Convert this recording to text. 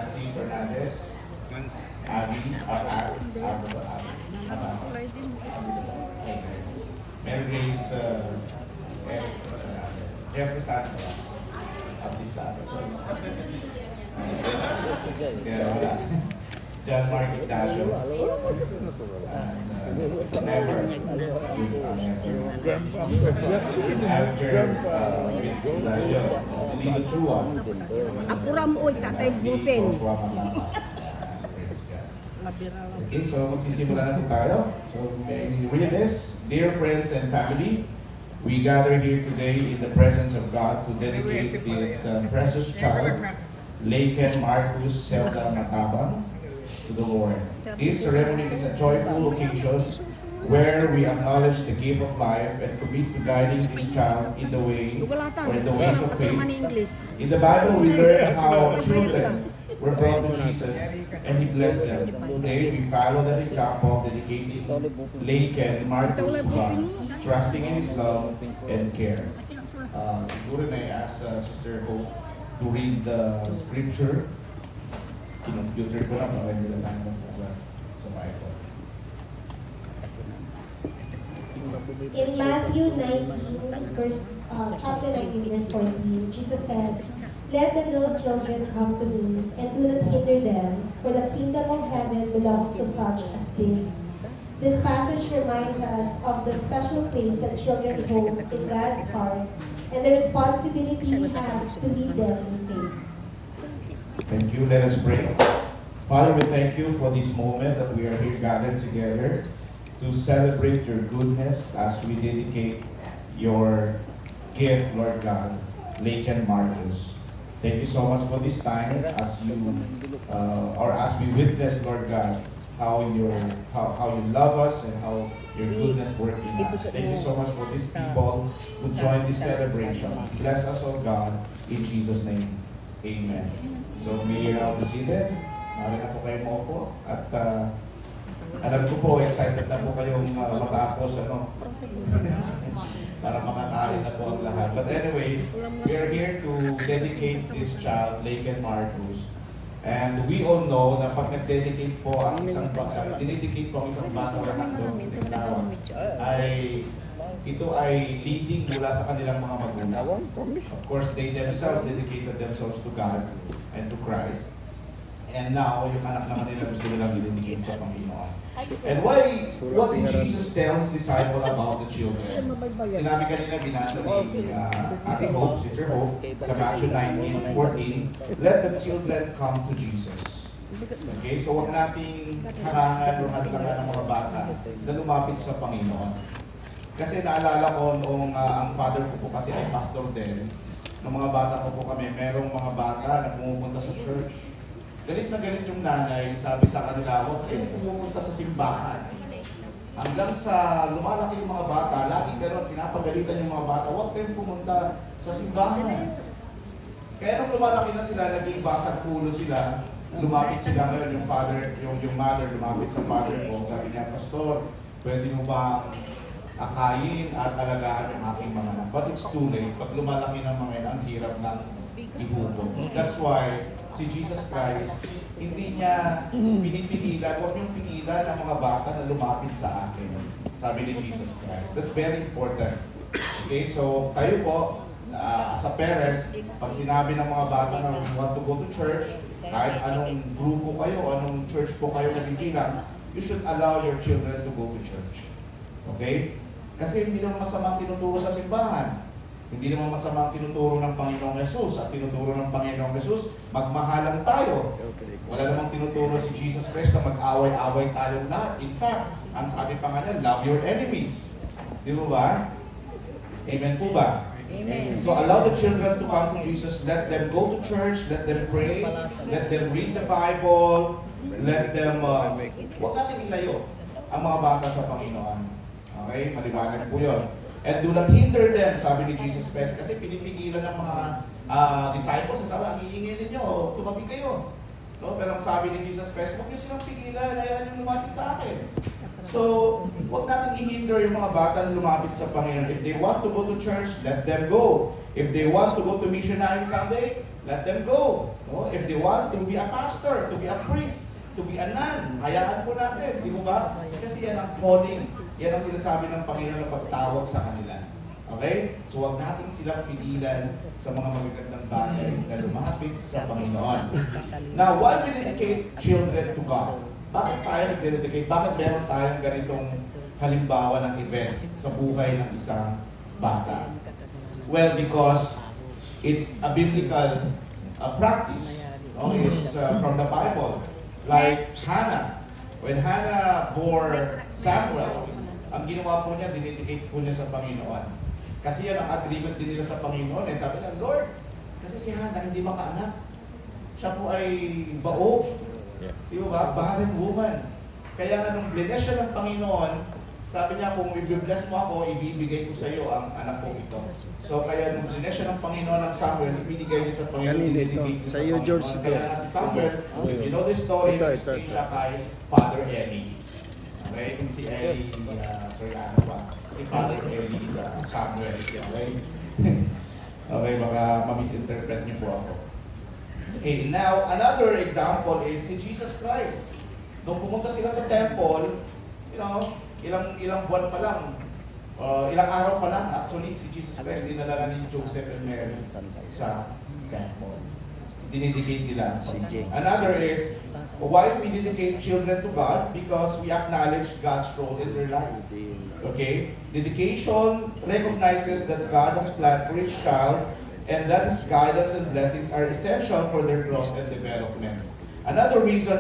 Nancy Fernandez, Abby, Mary Grace, Jeff Casano, Abdista, kaya wala. John Mark Ignacio, and Never, Alger, Vince Dario, si Lino Chua, Apuram oy katay bullpen. Okay, so magsisimula na po tayo. So may read this, dear friends and family, we gather here today in the presence of God to dedicate this precious child, Laken Marcus Zelda Matabang, to the Lord. This ceremony is a joyful occasion where we acknowledge the gift of life and commit to guiding this child in the way or in the ways of faith. In the Bible, we learn how children were brought to Jesus and He blessed them. Today, we follow that example, dedicating Laken Marcus to God, trusting in His love and care. Siguro na ask Sister Hope to read the scripture. Computer ko lang, baka hindi lang tayo magpapala sa Bible. In Matthew 19, chapter 19, verse 14, Jesus said, "Let the little children come to me, and do not hinder them, for the kingdom of heaven belongs to such as this." This passage reminds us of the special place that children hold in God's heart, and the responsibility we have to lead them in faith. Thank you. Let us pray. Father, we thank you for this moment that we are here gathered together to celebrate your goodness as we dedicate your gift, Lord God, Laken Marcus. Thank you so much for this time as you or as we witness, Lord God, how you love us and how your goodness work in us. Thank you so much for these people who join this celebration. Bless us, oh God, in Jesus' name. Amen. So may be seated. Maaari na po kayo maupo. At alam ko po, excited na po kayong matapos para makakain na po ang lahat. But anyways, we are here to dedicate this child, Laken Marcus. And we all know na pag nag-dedicate po ang isang dinedicate po ang isang bata na handog, itinawag, ito ay leading mula sa kanilang mga magulang. Of course, they themselves dedicated themselves to God and to Christ. And now, yung anak naman nila gusto nilang i-dedicate sa Panginoon. And what did Jesus tell His disciple about the children? Sinabi kanina, binasa ni Ate Hope, Sister Hope, sa Matthew 19:14, let the children come to Jesus. Okay, so huwag nating harangan o hadlangan ng mga bata na lumapit sa Panginoon. Kasi naalala ko noong ang father ko po kasi ay pastor din, noong mga bata ko po kami, merong mga bata na pumupunta sa church. Galit na galit yung nanay, sabi sa kanila, huwag kayong pumupunta sa simbahan. Hanggang sa lumalaki yung mga bata, lagi gano'n, pinapagalitan yung mga bata, huwag kayong pumunta sa simbahan. Kaya nung lumalaki na sila, naging basag pulo sila, lumapit sila ngayon, yung mother lumapit sa father ko, sabi niya, Pastor, pwede mo ba akayin at alagaan yung aking mga anak? But it's too late. Pag lumalaki ng mga yun, ang hirap ng ihubog. That's why si Jesus Christ, hindi niya pinipigilan, huwag niyong pigilan ang mga bata na lumapit sa akin. Sabi ni Jesus Christ. That's very important. Okay, so tayo po, as a parent, pag sinabi ng mga bata na we want to go to church, kahit anong grupo kayo, anong church po kayo nabibilang, you should allow your children to go to church. Okay? Kasi hindi naman masamang tinuturo sa simbahan. Hindi naman masamang tinuturo ng Panginoong Yesus. At tinuturo ng Panginoong Yesus, magmahalan tayo. Wala namang tinuturo si Jesus Christ na mag-away-away tayong lahat. In fact, ang sabi pa nga niya, love your enemies. Di ba? Amen po ba? Amen. So allow the children to come to Jesus. Let them go to church. Let them pray. Let them read the Bible. Let them, huwag natin ilayo ang mga bata sa Panginoon. Okay? Maliwanag po yun. And do not hinder them, sabi ni Jesus Christ, kasi pinipigilan ng mga disciples, sabi, ang iingay ninyo, tumabi kayo. No? Pero ang sabi ni Jesus Christ, huwag niyo silang pigilan, ayaw yung lumapit sa akin. So, huwag natin i-hinder yung mga bata na lumapit sa Panginoon. If they want to go to church, let them go. If they want to go to missionary Sunday, let them go. No? If they want to be a pastor, to be a priest, to be a nun, hayaan po natin, di mo ba? Kasi yan ang calling. Yan ang sinasabi ng Panginoon na pagtawag sa kanila. Okay? So wag natin silang pigilan sa mga magagandang bagay na lumapit sa Panginoon. Now, why we dedicate children to God? Bakit tayo nagdededicate? Bakit meron tayong ganitong halimbawa ng event sa buhay ng isang bata? Well, because it's a biblical practice. No? It's from the Bible. Like Hannah. When Hannah bore Samuel, ang ginawa po niya, dinedicate po niya sa Panginoon. Kasi yan ang agreement din nila sa Panginoon. Sabi niya, Lord, kasi si Hannah hindi makaanak. Siya po ay bao. Di ba? Barren woman. Kaya nga nung bless siya ng Panginoon, sabi niya, kung i-bless mo ako, ibibigay ko sa iyo ang anak ko ito. So kaya nung bless siya ng Panginoon ng Samuel, ibinigay niya sa Panginoon, dinedicate niya sa Panginoon. George, Kaya nga si Samuel, if you know the story, nag-stay siya kay Father Eli. Okay? Hindi si Eli Soriano pa. Si Father Eli sa Samuel. Okay? Okay, baka ma-misinterpret niyo po ako. Okay, now, another example is si Jesus Christ. Nung pumunta sila sa temple, you know, ilang buwan pa lang, ilang araw pa lang, actually, si Jesus Christ dinala ni Joseph and Mary sa temple. Dinedicate nila. Another is, why we dedicate children to God? Because we acknowledge God's role in their life. Okay? Dedication recognizes that God has planned for each child and that His guidance and blessings are essential for their growth and development. Another reason